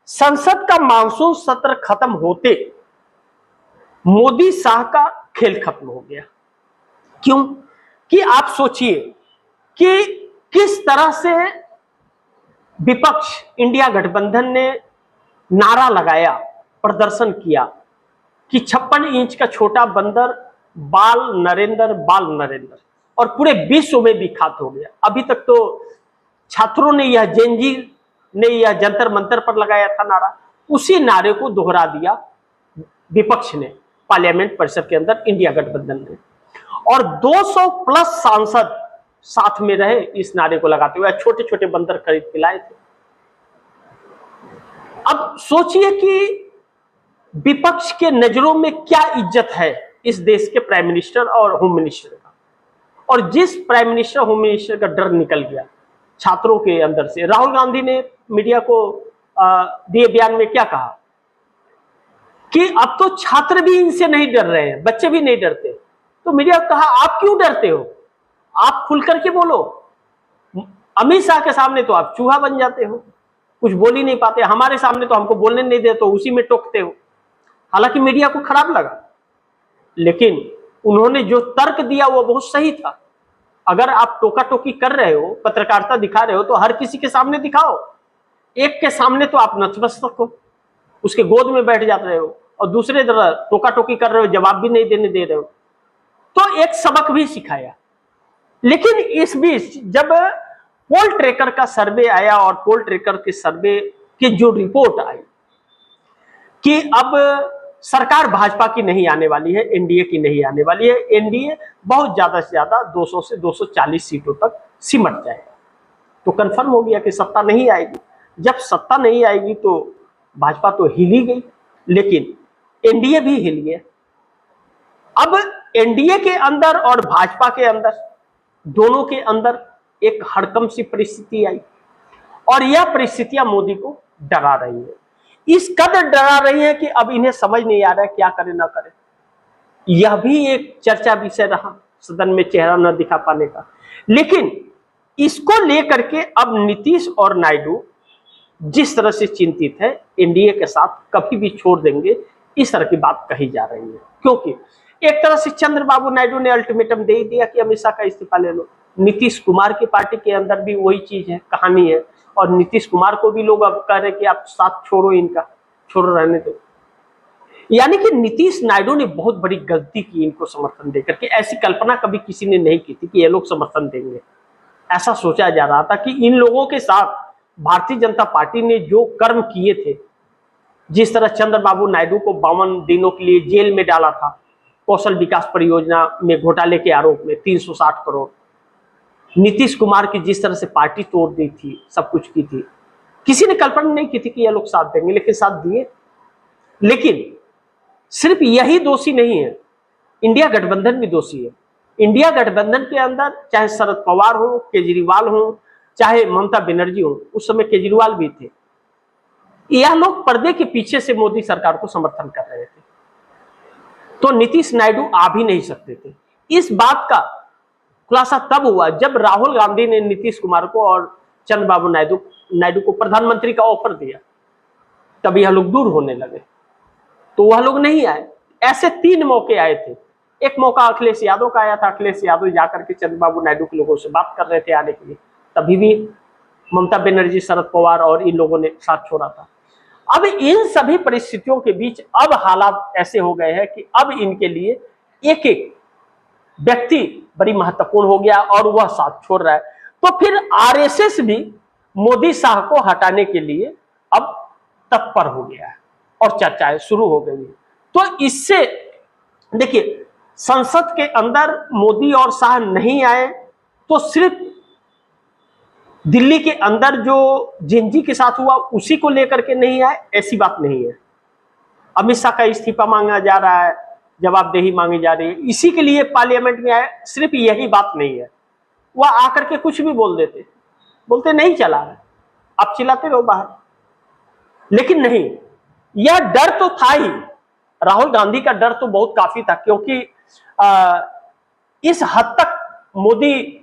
संसद का मानसून सत्र खत्म होते मोदी शाह का खेल खत्म हो गया। क्यों? कि आप सोचिए कि किस तरह से विपक्ष इंडिया गठबंधन ने नारा लगाया, प्रदर्शन किया कि 56 इंच का छोटा बंदर बाल नरेंद्र, और पूरे विश्व में विख्यात हो गया। अभी तक तो छात्रों ने यह जेनजी ने यह जंतर मंतर पर लगाया था नारा, उसी नारे को दोहरा दिया विपक्ष ने पार्लियामेंट परिसर के अंदर, इंडिया गठबंधन ने, और 200 प्लस सांसद साथ में रहे इस नारे को लगाते हुए। छोटे छोटे बंदर खरीद के लाए थे। अब सोचिए कि विपक्ष के नजरों में क्या इज्जत है इस देश के प्राइम मिनिस्टर और होम मिनिस्टर का, और जिस प्राइम मिनिस्टर होम मिनिस्टर का डर निकल गया छात्रों के अंदर से। राहुल गांधी ने मीडिया को दिए बयान में क्या कहा कि अब तो छात्र भी इनसे नहीं डर रहे हैं, बच्चे भी नहीं डरते। तो मीडिया ने कहा आप क्यों डरते हो, आप खुल करके बोलो। अमित शाह के सामने तो आप चूहा बन जाते हो, कुछ बोल ही नहीं पाते, हमारे सामने तो हमको बोलने नहीं देते, तो उसी में टोकते हो। हालांकि मीडिया को खराब लगा, लेकिन उन्होंने जो तर्क दिया वो बहुत सही था। अगर आप टोका टोकी कर रहे हो, पत्रकारिता दिखा रहे हो, तो हर किसी के सामने दिखाओ। एक के सामने तो आप नतमस्तक हो, उसके गोद में बैठ जाते रहे हो, और दूसरे तरह टोका टोकी कर रहे हो, जवाब भी नहीं देने दे रहे हो। तो एक सबक भी सिखाया। लेकिन इस बीच जब पोल ट्रैकर का सर्वे आया, और पोल ट्रैकर के सर्वे की जो रिपोर्ट आई कि अब सरकार भाजपा की नहीं आने वाली है, एनडीए की नहीं आने वाली है, एनडीए बहुत ज्यादा से ज्यादा 200 से 240 सीटों तक सिमट जाएगा, तो कंफर्म हो गया कि सत्ता नहीं आएगी। जब सत्ता नहीं आएगी तो भाजपा तो हिल ही गई, लेकिन एनडीए भी हिल गया। अब एनडीए के अंदर और भाजपा के अंदर, दोनों के अंदर एक हड़कंप सी परिस्थिति आई, और यह परिस्थितियां मोदी को डरा रही है। इस कदर डरा रही है कि अब इन्हें समझ नहीं आ रहा है क्या करे ना करे। यह भी एक चर्चा विषय रहा सदन में, चेहरा न दिखा पाने का। लेकिन इसको लेकर के अब नीतीश और नायडू जिस तरह से चिंतित है, एनडीए के साथ कभी भी छोड़ देंगे, इस तरह की बात कही जा रही है। क्योंकि एक तरह से चंद्रबाबू नायडू ने अल्टीमेटम दे ही दिया कि अमित शाह का इस्तीफा ले लो। नीतीश कुमार की पार्टी के अंदर भी वही चीज है, कहानी है, और नीतीश कुमार को भी लोग अब कह रहे हैं कि आप साथ छोड़ो, इनका छोड़ो, रहने दो। यानी कि नीतीश नायडू ने बहुत बड़ी गलती की इनको समर्थन देकर के। ऐसी कल्पना कभी किसी ने नहीं की थी कि ये लोग समर्थन देंगे। ऐसा सोचा जा रहा था कि इन लोगों के साथ भारतीय जनता पार्टी ने जो कर्म किए थे, जिस तरह चंद्रबाबू नायडू को 52 दिनों के लिए जेल में डाला था कौशल विकास परियोजना में घोटाले के आरोप में 360 करोड़, नीतीश कुमार की जिस तरह से पार्टी तोड़ दी थी, सब कुछ की थी, किसी ने कल्पना नहीं की थी कि ये लोग साथ देंगे, लेकिन साथ दिए। लेकिन सिर्फ यही दोषी नहीं है, इंडिया गठबंधन भी दोषी है। इंडिया गठबंधन के अंदर चाहे शरद पवार हो, केजरीवाल हो, चाहे ममता बनर्जी हो, उस समय केजरीवाल भी थे, यह लोग पर्दे के पीछे से मोदी सरकार को समर्थन कर रहे थे। तो नीतीश नायडू आ भी नहीं सकते थे। इस बात का खुलासा तब हुआ जब राहुल गांधी ने नीतीश कुमार को और चंद्रबाबू नायडू को प्रधानमंत्री का ऑफर दिया, तब यह लोग दूर होने लगे, तो वह लोग नहीं आए। ऐसे 3 मौके आए थे। एक मौका अखिलेश यादव का आया था, अखिलेश यादव जाकर के चंद्रबाबू नायडू के लोगों से बात कर रहे थे आने के लिए, तभी भी ममता बनर्जी, शरद पवार और इन लोगों ने साथ छोड़ा था। अब इन सभी परिस्थितियों के बीच अब हालात ऐसे हो गए हैं कि अब इनके लिए एक एक व्यक्ति बड़ी महत्वपूर्ण हो गया, और वह साथ छोड़ रहा है। तो फिर आरएसएस भी मोदी शाह को हटाने के लिए अब तत्पर हो गया है, और चर्चाएं शुरू हो गई है। तो इससे देखिए, संसद के अंदर मोदी और शाह नहीं आए तो सिर्फ दिल्ली के अंदर जो जेनजी के साथ हुआ उसी को लेकर के नहीं आए, ऐसी बात नहीं है। अमित शाह का इस्तीफा मांगा जा रहा है, जवाबदेही मांगी जा रही है, इसी के लिए पार्लियामेंट में आए, सिर्फ यही बात नहीं है। वह आकर के कुछ भी बोल देते, बोलते नहीं चला है, आप चिल्लाते रहो बाहर। लेकिन नहीं, यह डर तो था ही, राहुल गांधी का डर तो बहुत काफी था, क्योंकि इस हद तक मोदी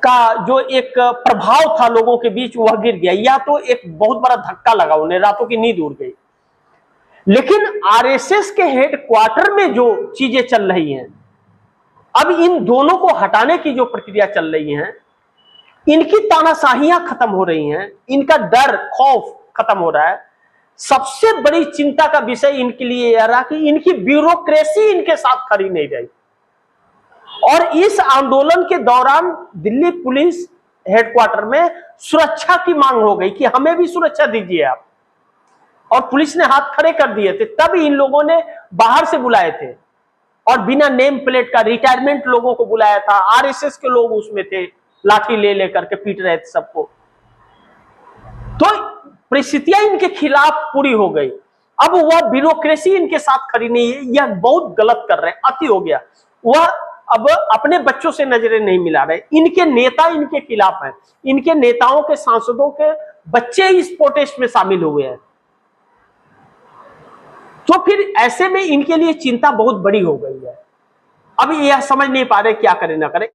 का जो एक प्रभाव था लोगों के बीच वह गिर गया, या तो एक बहुत बड़ा धक्का लगा, उन्हें रातों की नींद उड़ गई। लेकिन आरएसएस के हेडक्वार्टर में जो चीजें चल रही हैं, अब इन दोनों को हटाने की जो प्रक्रिया चल रही है, इनकी तानाशाहियां खत्म हो रही हैं, इनका डर खौफ खत्म हो रहा है। सबसे बड़ी चिंता का विषय इनके लिए यह रहा कि इनकी ब्यूरोक्रेसी इनके साथ खड़ी नहीं रही। और इस आंदोलन के दौरान दिल्ली पुलिस हेडक्वार्टर में सुरक्षा की मांग हो गई कि हमें भी सुरक्षा दीजिए आप, और पुलिस ने हाथ खड़े कर दिए थे। तब इन लोगों ने बाहर से बुलाए थे और बिना नेम प्लेट का रिटायरमेंट लोगों को बुलाया था। आरएसएस के लोग उसमें थे, लाठी ले लेकर के पीट रहे थे सबको। तो परिस्थितियां इनके खिलाफ पूरी हो गई। अब वह ब्यूरोक्रेसी इनके साथ खड़ी नहीं है, यह बहुत गलत कर रहे हैं, अति हो गया। वह अब अपने बच्चों से नजरें नहीं मिला रहे। इनके नेता इनके खिलाफ हैं, इनके नेताओं के सांसदों के बच्चे इस प्रोटेस्ट में शामिल हुए हैं। तो फिर ऐसे में इनके लिए चिंता बहुत बड़ी हो गई है। अब यह समझ नहीं पा रहे क्या करें ना करें।